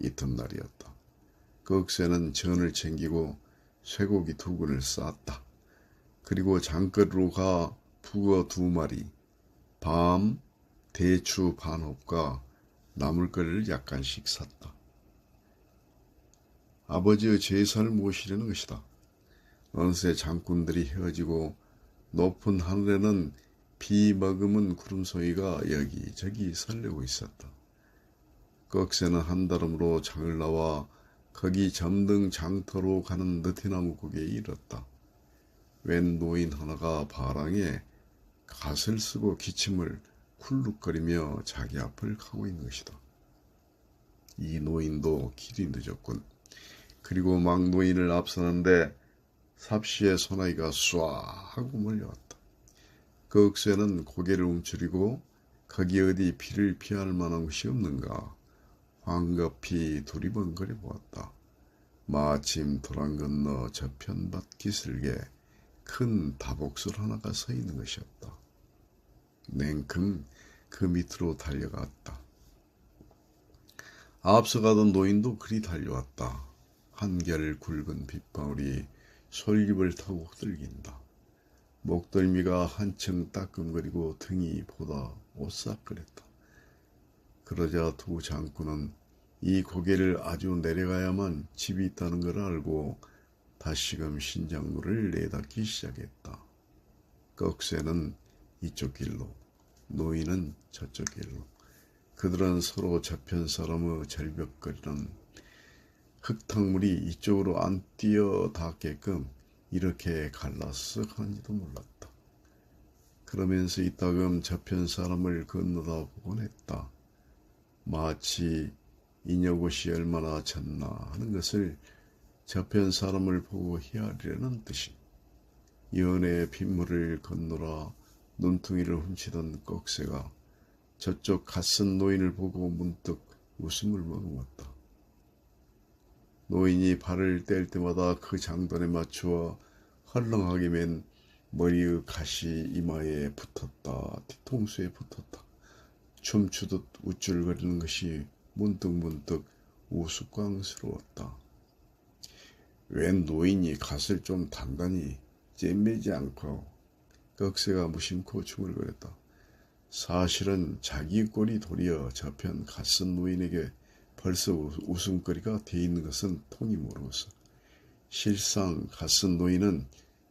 이튿날이었다. 꺽쇠는 전을 챙기고 쇠고기 2근을 쌌다. 그리고 장거리로 가 북어 2마리, 밤, 대추 반홉과 나물거리를 약간씩 샀다. 아버지의 제사를 모시려는 것이다. 어느새 장군들이 헤어지고 높은 하늘에는 비 머금은 구름소리가 여기저기 설레고 있었다. 꺽쇠는 한다름으로 장을 나와 거기 점등 장터로 가는 느티나무 고개에 이르렀다. 웬 노인 하나가 바랑에 갓을 쓰고 기침을 훌룩거리며 자기 앞을 가고 있는 것이다. 이 노인도 길이 늦었군. 그리고 막 노인을 앞서는데 삽시의 소나기가 쏴 하고 몰려왔다. 꺽쇠는 고개를 움츠리고 거기 어디 피를 피할 만한 곳이 없는가 황급히 두리번거려 보았다. 마침 도랑 건너 저편밭 기슭에 큰 다복술 하나가 서 있는 것이었다. 냉큼 그 밑으로 달려갔다. 앞서가던 노인도 그리 달려왔다. 한결 굵은 빗방울이 솔잎을 타고 흐들긴다. 목덜미가 한층 따끔거리고 등이 보다 오싹거렸다. 그러자 2 장군은 이 고개를 아주 내려가야만 집이 있다는 걸 알고 다시금 신장로를 내닫기 시작했다. 꺽쇠는 이쪽 길로, 노인은 저쪽 길로. 그들은 서로 저편 사람의 절벽거리는 흙탕물이 이쪽으로 안 뛰어닿게끔 이렇게 갈라서 가는지도 몰랐다. 그러면서 이따금 저편 사람을 건너다 보곤 했다. 마치 이녀곳이 얼마나 졌나 하는 것을 저편 사람을 보고 헤아리려는 뜻이. 연애의 빗물을 건너라 눈퉁이를 훔치던 꺽쇠가 저쪽 갓쓴 노인을 보고 문득 웃음을 머금었다. 노인이 발을 뗄 때마다 그 장단에 맞추어 헐렁하게 맨 머리의 갓이 이마에 붙었다. 뒤통수에 붙었다. 춤추듯 우쭐거리는 것이 문득문득 우스꽝스러웠다. 웬 노인이 갓을 좀 단단히 잼매지 않고 꺽쇠가 무심코 중얼거렸다. 사실은 자기 꼴이 도리어 저편 갓쓴 노인에게 벌써 웃음거리가 돼 있는 것은 통이 모르겠어. 실상 갓쓴 노인은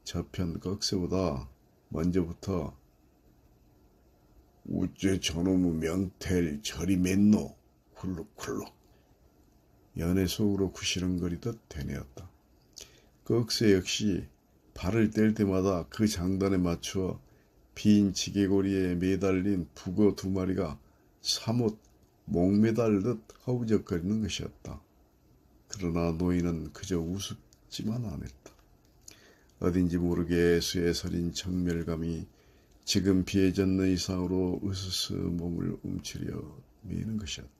저편 꺽쇠보다 먼저부터 우째 저놈의 명태를 저리 맸노 훌룩훌룩 연애 속으로 구시렁거리듯 되뇌었다. 꺽쇠 역시 발을 뗄 때마다 그 장단에 맞추어 빈 지게고리에 매달린 북어 2마리가 사뭇 목매달듯 허우적거리는 것이었다. 그러나 노인은 그저 우습지만 않았다. 어딘지 모르게 쇠에 서린 정멸감이 지금 비에 젖는 이상으로 으스스 몸을 움츠려 미는 것이었다.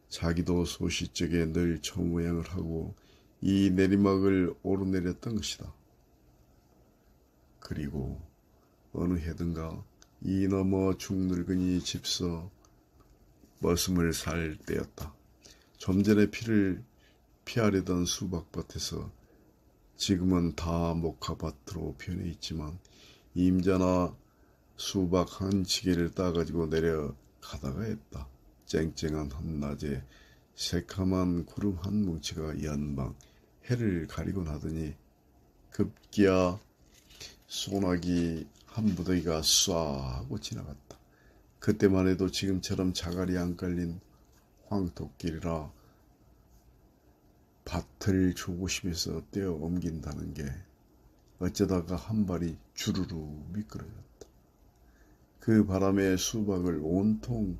자기도 소시적에 늘 저 모양을 하고 이 내리막을 오르내렸던 것이다. 그리고 어느 해든가 이 너머 중늙은이 집서 머슴을 살 때였다. 좀 전에 피를 피하려던 수박밭에서 지금은 다 목화밭으로 변해 있지만 임자나 수박 한 지게를 따가지고 내려가다가 했다. 쨍쨍한 한낮에 새카만 구름 한 뭉치가 연방 해를 가리곤 하더니 급기야 소나기 한 무더기가 쏴 하고 지나갔다. 그때만 해도 지금처럼 자갈이 안 깔린 황토길이라 밭을 조고심해서 떼어 옮긴다는 게 어쩌다가 한 발이 주르르 미끄러졌다. 그 바람에 수박을 온통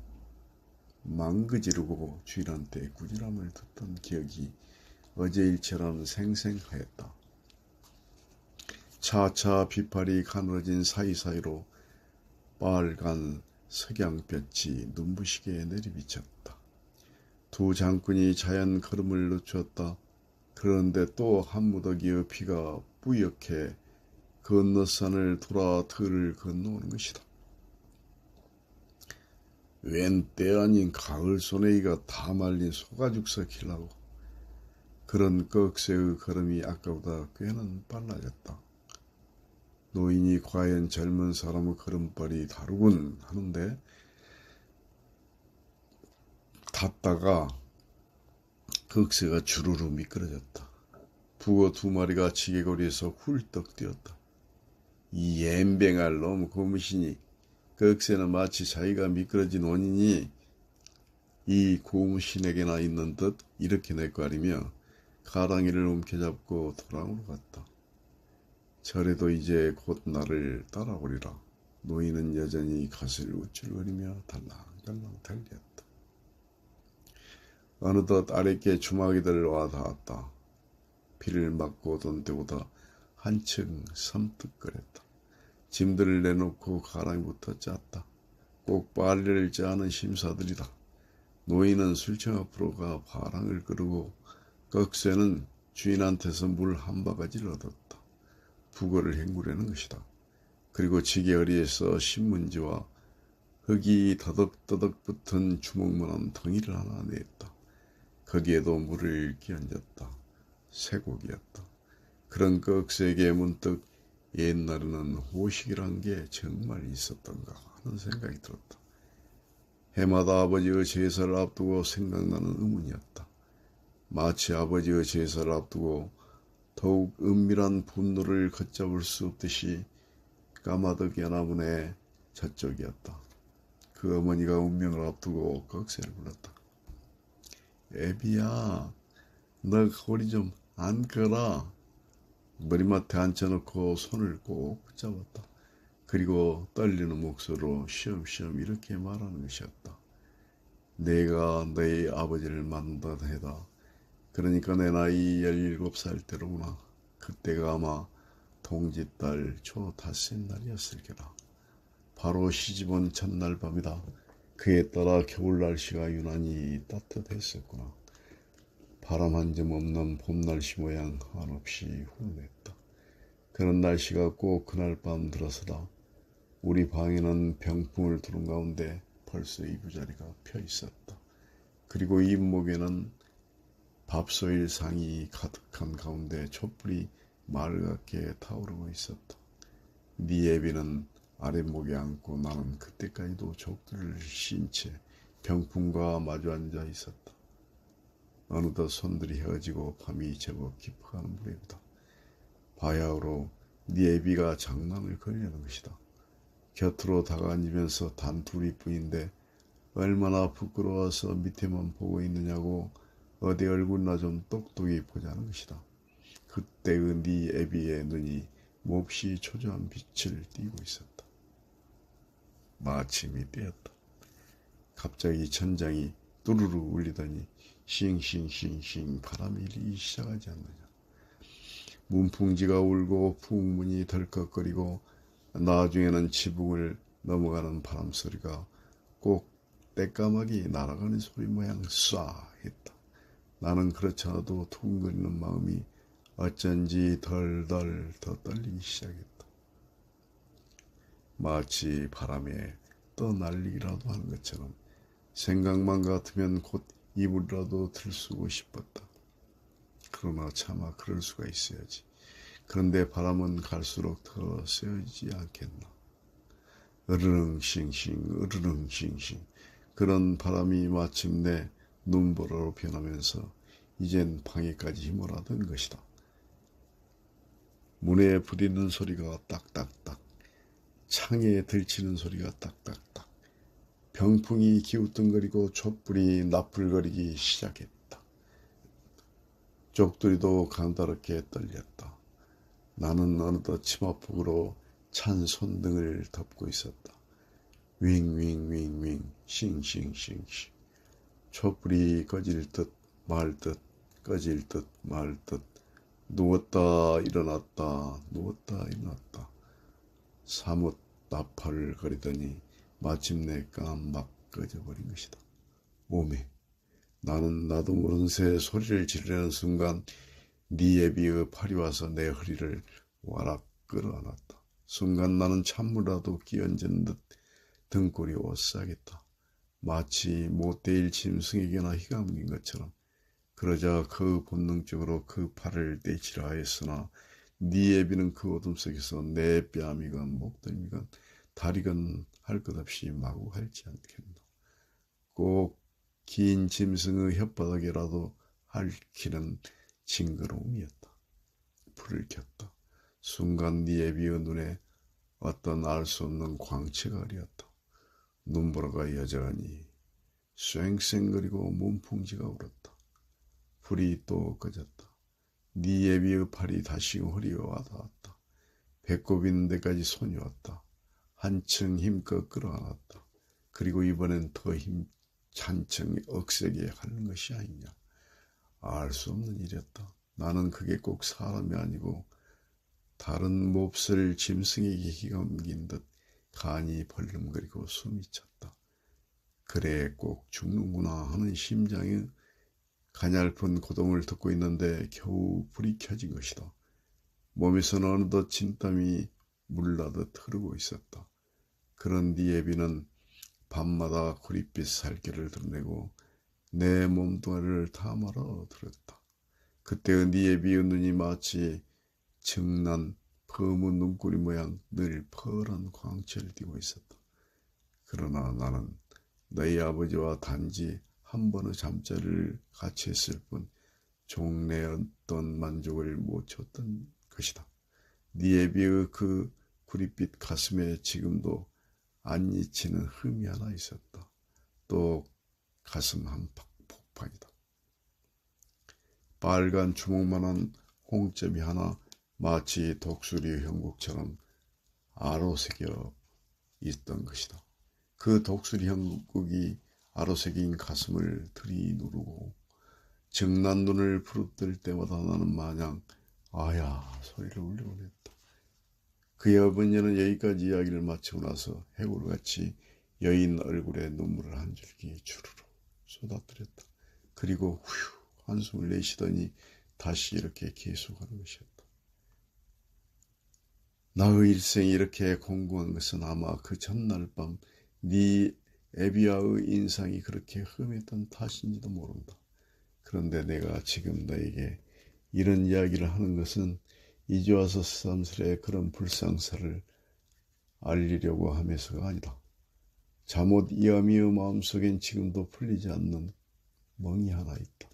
망그지르고 주인한테 꾸지람을 듣던 기억이 어제일처럼 생생하였다. 차차 비팔이 가늘어진 사이사이로 빨간 석양볕이 눈부시게 내리비쳤다. 2 장군이 자연 걸음을 늦췄다. 그런데 또 한 무더기의 피가 뿌옇게 건너산을 돌아 들을 건너오는 것이다. 웬 때 아닌 가을 소내기가 다 말린 소가죽 섞이려고. 그런 꺽쇠의 걸음이 아까보다 꽤는 빨라졌다. 노인이 과연 젊은 사람의 걸음발이 다르군 하는데 탔다가 꺽쇠가 주르르 미끄러졌다. 북어 2마리가 지게거리에서 훌떡 뛰었다. 이 엠뱅할 놈 고무신이, 꺽쇠는 마치 자기가 미끄러진 원인이 이 고무신에게나 있는 듯 이렇게 내과리며 가랑이를 움켜잡고 도랑으로 갔다. 저래도 이제 곧 나를 따라오리라. 노인은 여전히 갓을 우쭐거리며 달랑달랑 달렸다. 어느덧 아랫게 주마기들 와 닿았다. 비를 맞고 오던 때보다 한층 섬뜩거렸다. 짐들을 내놓고 가랑이부터 짰다. 꼭 빨래를 짜는 심사들이다. 노인은 술청 앞으로 가 바랑을 끄르고 꺽쇠는 주인한테서 물 한 바가지를 얻었다. 북어를 헹구려는 것이다. 그리고 지게어리에서 신문지와 흙이 더덕더덕 붙은 주먹만한 덩이를 하나 냈다. 거기에도 물을 끼얹었다. 쇠고기였다. 그런 꺽쇠에게 문득 옛날에는 호식이란 게 정말 있었던가 하는 생각이 들었다. 해마다 아버지의 제사를 앞두고 생각나는 의문이었다. 마치 아버지의 제사를 앞두고 더욱 은밀한 분노를 걷잡을 수 없듯이 까마득 연화문의 저쪽이었다. 그 어머니가 운명을 앞두고 꺽쇠를 불렀다. 애비야, 너 허리 좀 안 걸어. 머리맡에 앉혀놓고 손을 꼭 붙잡았다. 그리고 떨리는 목소리로 쉬엄쉬엄 이렇게 말하는 것이었다. 내가 너희 아버지를 만난다 해다. 그러니까 내 나이 17살 때로구나. 그때가 아마 동짓달 초 닷새 날이었을 게다. 바로 시집온 첫날 밤이다. 그에 따라 겨울 날씨가 유난히 따뜻했었구나. 바람 한 점 없는 봄 날씨 모양 한없이 훈훈했다. 그런 날씨가 꼭 그날 밤 들어서다. 우리 방에는 병풍을 두른 가운데 벌써 이부자리가 펴 있었다. 그리고 잇목에는 밥소일 상이 가득한 가운데 촛불이 맑게 타오르고 있었다. 네 애비는 아랫목에 앉고 나는 그때까지도 족들을 쉰 채 병풍과 마주 앉아 있었다. 어느덧 손들이 헤어지고 밤이 제법 깊어가는 무렵이다. 바야흐로 네 애비가 장난을 걸려는 것이다. 곁으로 다가앉으면서 단 둘이뿐인데 얼마나 부끄러워서 밑에만 보고 있느냐고 어디 얼굴나 좀 똑똑히 보자는 것이다. 그때의 네 애비의 눈이 몹시 초조한 빛을 띠고 있었다. 마침이 되었다. 갑자기 천장이 뚜루루 울리더니 싱싱싱싱 바람이 일기 시작하지 않느냐. 문풍지가 울고 풍문이 덜컥거리고 나중에는 지붕을 넘어가는 바람 소리가 꼭 떼까마귀 날아가는 소리 모양 쏴 했다. 나는 그렇지 않아도 두근거리는 마음이 어쩐지 덜덜 더 떨리기 시작했다. 마치 바람에 떠날리기라도 하는 것처럼 생각만 같으면 곧 이불이라도 들쓰고 싶었다. 그러나 차마 그럴 수가 있어야지. 그런데 바람은 갈수록 더 세어지지 않겠나. 으르릉싱싱 으르릉싱싱 그런 바람이 마침내 눈보라로 변하면서 이젠 방에까지 휘몰아든 것이다. 문에 부리는 소리가 딱딱딱, 창에 들치는 소리가 딱딱딱, 병풍이 기우뚱거리고 촛불이 나풀거리기 시작했다. 쪽두리도 간다랗게 떨렸다. 나는 어느덧 치마폭으로 찬 손등을 덮고 있었다. 윙윙윙윙 싱싱싱싱 촛불이 꺼질 듯 말 듯 꺼질 듯 말 듯 누웠다 일어났다 누웠다 일어났다. 사뭇 나팔을 거리더니 마침내 깜박 꺼져버린 것이다. 오메, 나는 나도 모른 새 소리를 지르려는 순간 네 애비의 팔이 와서 내 허리를 와락 끌어안았다. 순간 나는 찬물이라도 끼얹은 듯 등골이 오싹했다. 마치 못되일 짐승에게나 희감긴 것처럼. 그러자 그 본능적으로 그 팔을 떼치려 하였으나 네 애비는 그 어둠 속에서 내 뺨이건 목덜미건 다리건 할 것 없이 마구 핥지 않겠노. 꼭 긴 짐승의 혓바닥이라도 핥기는 징그러움이었다. 불을 켰다. 순간 네 애비의 눈에 어떤 알 수 없는 광채가 흐렸다. 눈보라가 여전히 쌩쌩거리고 문풍지가 울었다. 불이 또 꺼졌다. 네 애비의 팔이 다시 허리에 와닿았다. 배꼽 있는 데까지 손이 왔다. 한층 힘껏 끌어안았다. 그리고 이번엔 더 한층 억세게 하는 것이 아니냐. 알 수 없는 일이었다. 나는 그게 꼭 사람이 아니고 다른 몹쓸 짐승에게 희감긴 듯 간이 벌름거리고 숨이 찼다. 그래 꼭 죽는구나 하는 심장의 가냘픈 고동을 듣고 있는데 겨우 불이 켜진 것이다. 몸에서는 어느덧 진땀이 물나듯 흐르고 있었다. 그런 네 애비는 밤마다 구릿빛 살결을 드러내고 내 몸뚱아리를 다 말아들었다. 그때의 네 애비의 눈이 마치 증난 검은 눈꼬리 모양 늘 퍼런 광채를 띠고 있었다. 그러나 나는 너희 아버지와 단지 한 번의 잠자리를 같이 했을 뿐 종래 어떤 만족을 못 줬던 것이다. 네 애비의 그 구릿빛 가슴에 지금도 안 잊히는 흠이 하나 있었다. 또 가슴 한팍 폭발이다. 빨간 주먹만한 홍점이 하나 마치 독수리 형국처럼 아로새겨 있던 것이다. 그 독수리 형국이 아로새긴 가슴을 들이누르고 증난 눈을 부릅뜰 때마다 나는 마냥 아야 소리를 울리곤 했다. 그의 어머니는 여기까지 이야기를 마치고 나서 해골같이 여인 얼굴에 눈물을 한 줄기 주르르 쏟아뜨렸다. 그리고 후휴 한숨을 내쉬더니 다시 이렇게 계속하는 것이었다. 나의 일생이 이렇게 공고한 것은 아마 그 전날 밤 네 애비와의 인상이 그렇게 험했던 탓인지도 모른다. 그런데 내가 지금 너에게 이런 이야기를 하는 것은 이제 와서 새삼스레 그런 불상사를 알리려고 하면서가 아니다. 잠옷 이아미의 마음속엔 지금도 풀리지 않는 멍이 하나 있다.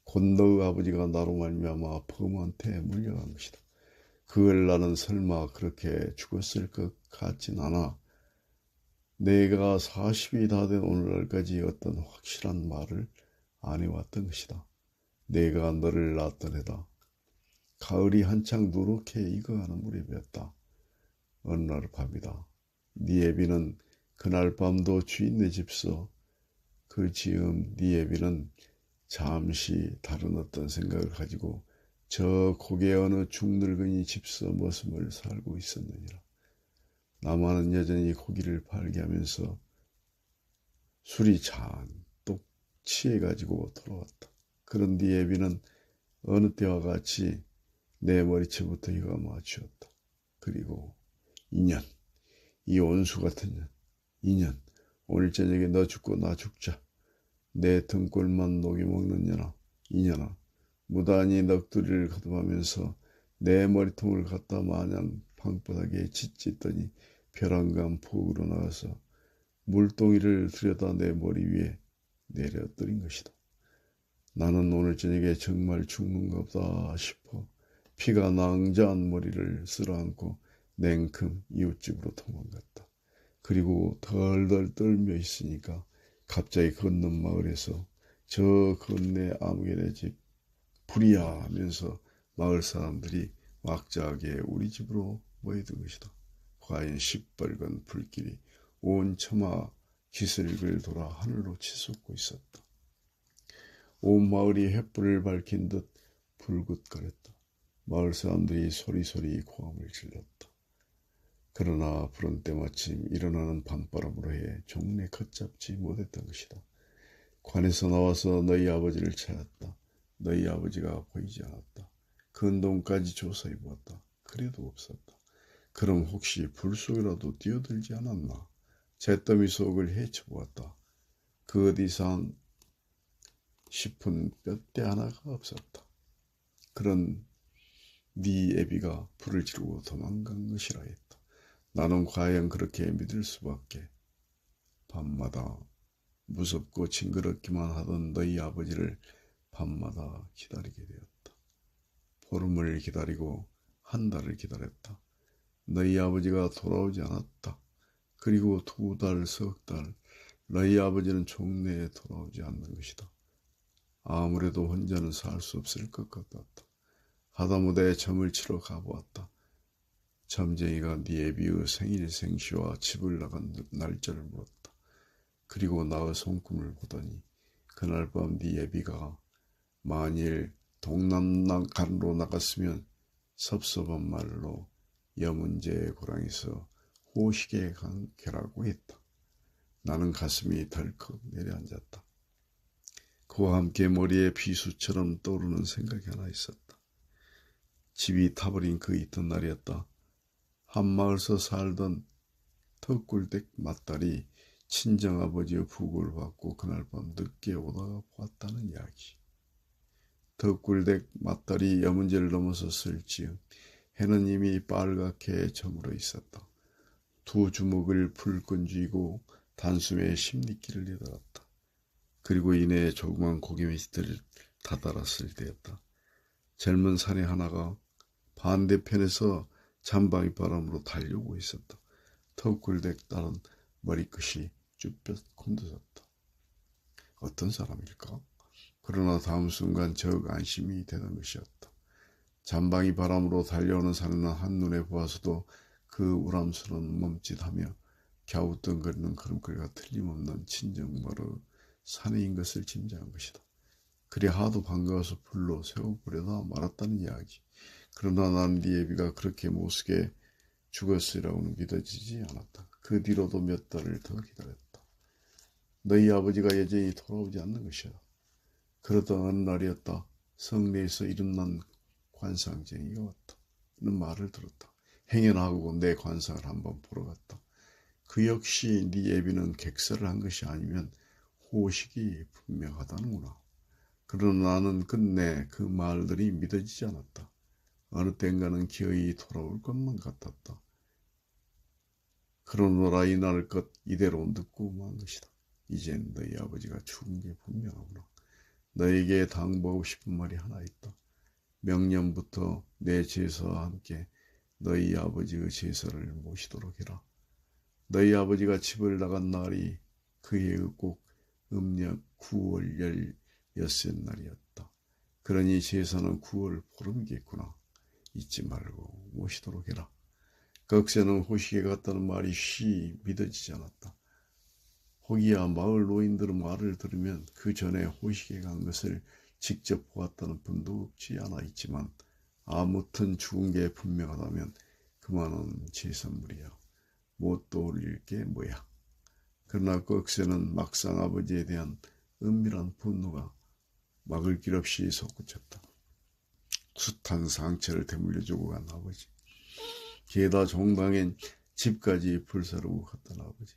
곧 너의 아버지가 나로 말미암아 범한테 물려간 것이다. 그걸 나는 설마 그렇게 죽었을 것 같진 않아. 내가 40이 다 된 오늘날까지 어떤 확실한 말을 안 해왔던 것이다. 내가 너를 낳았던 해다. 가을이 한창 누렇게 익어가는 무렵이었다. 어느 날 밤이다. 네 애비는 그날 밤도 주인네 집서 그 즈음 네 애비는 잠시 다른 어떤 생각을 가지고 저 고개 어느 중늙은이 집서 머슴을 살고 있었느니라. 나만은 여전히 고기를 팔게 하면서 술이 잔뜩 취해가지고 돌아왔다. 그런 네 애비는 어느 때와 같이 내 머리채부터 혀가 맞추었다. 그리고 인연, 이 온수 같은 년, 인연, 오늘 저녁에 너 죽고 나 죽자. 내 등골만 녹여먹는 년아, 이년아, 무단히 넋두리를 거듭하면서 내 머리통을 갖다 마냥 방바닥에 짓짓더니 벼랑간 폭으로 나가서 물동이를 들여다 내 머리 위에 내려뜨린 것이다. 나는 오늘 저녁에 정말 죽는가 보다 싶어 피가 낭자한 머리를 쓸어안고 냉큼 이웃집으로 도망갔다. 그리고 덜덜 떨며 있으니까 갑자기 건넌 마을에서 저 건네 아무개네 집 불이야 하면서 마을 사람들이 막자하게 우리 집으로 모여든 것이다. 과연 시뻘건 불길이 온 처마 기슭을 돌아 하늘로 치솟고 있었다. 온 마을이 횃불을 밝힌 듯 불긋거렸다. 마을 사람들이 소리소리 고함을 질렀다. 그러나 불은 때마침 일어나는 밤바람으로 해 종래 걷잡지 못했던 것이다. 관에서 나와서 너희 아버지를 찾았다. 너희 아버지가 보이지 않았다. 근동까지 조사해 보았다. 그래도 없었다. 그럼 혹시 불 속이라도 뛰어들지 않았나? 잿더미 속을 헤쳐보았다. 그 어디상 싶은 뼈대 하나가 없었다. 그런 네 애비가 불을 지르고 도망간 것이라 했다. 나는 과연 그렇게 믿을 수밖에. 밤마다 무섭고 징그럽기만 하던 너희 아버지를 밤마다 기다리게 되었다. 보름을 기다리고 한 달을 기다렸다. 너희 아버지가 돌아오지 않았다. 그리고 2달, 석 달, 너희 아버지는 종래에 돌아오지 않는 것이다. 아무래도 혼자는 살 수 없을 것 같았다. 하다못해 점을 치러 가보았다. 점쟁이가 네 애비의 생일 생시와 집을 나간 날짜를 물었다. 그리고 나의 손금을 보더니 그날 밤 네 애비가 만일 동남간으로 나갔으면 섭섭한 말로 여문제의 고랑에서 호식에 간 게라고 했다. 나는 가슴이 덜컥 내려앉았다. 그와 함께 머리에 비수처럼 떠오르는 생각이 하나 있었다. 집이 타버린 그 이튿날이었다. 한마을서 살던 덕굴댁 맏딸이 친정아버지의 부고를 받고 그날 밤 늦게 오다가 보았다는 이야기. 덕굴댁 맏딸이 여문제를 넘어섰을 즈음 해는 이미 빨갛게 저물어 있었다. 2 주먹을 불끈 쥐고 단숨에 십리길을 내달았다. 그리고 이내 조그만 고개밑을 다다랐을 때였다. 젊은 사내 하나가 반대편에서 잔방이 바람으로 달려오고 있었다. 덕굴댁 딸은 머리끝이 쭈뼛 곤두섰다. 어떤 사람일까? 그러나 다음 순간 적 안심이 되는 것이었다. 잔방이 바람으로 달려오는 사내는 한눈에 보아서도 그 우람스러운 몸짓하며 갸우뚱거리는 걸음걸이가 틀림없는 친정머루 사내인 것을 짐작한 것이다. 그리 하도 반가워서 불러 세워보려다 말았다는 이야기. 그러나 나는 네 애비가 그렇게 못쓰게 죽었으리라고는 믿어지지 않았다. 그 뒤로도 몇 달을 더 기다렸다. 너희 아버지가 여전히 돌아오지 않는 것이야. 그러던 어느 날이었다. 성내에서 이름난 관상쟁이가 왔다. 는 말을 들었다. 행여나하고 내 관상을 한번 보러 갔다. 그 역시 네 애비는 객사를 한 것이 아니면 호식이 분명하다는구나. 그러나 나는 끝내 그 말들이 믿어지지 않았다. 어느 땐가는 기어이 돌아올 것만 같았다. 그러노라 이날 것 이대로 늦고 만 것이다. 이젠 너희 아버지가 죽은 게 분명하구나. 너에게 당부하고 싶은 말이 하나 있다. 명년부터 내 제사와 함께 너희 아버지의 제사를 모시도록 해라. 너희 아버지가 집을 나간 날이 그 해의 꼭 음력 9월 16날이었다. 그러니 제사는 9월 보름이겠구나. 잊지 말고 모시도록 해라. 꺽쇠는 호식에 갔다는 말이 쉬 믿어지지 않았다. 혹이야 마을 노인들의 말을 들으면 그 전에 호식에 간 것을 직접 보았다는 분도 없지 않아 있지만 아무튼 죽은 게 분명하다면 그만은 제선물이야. 못 떠올릴 게 뭐야. 그러나 꺽쇠는 막상 아버지에 대한 은밀한 분노가 막을 길 없이 솟구쳤다. 숱한 상처를 되물려주고 간 아버지. 게다 종당엔 집까지 불사르고 갔던 아버지.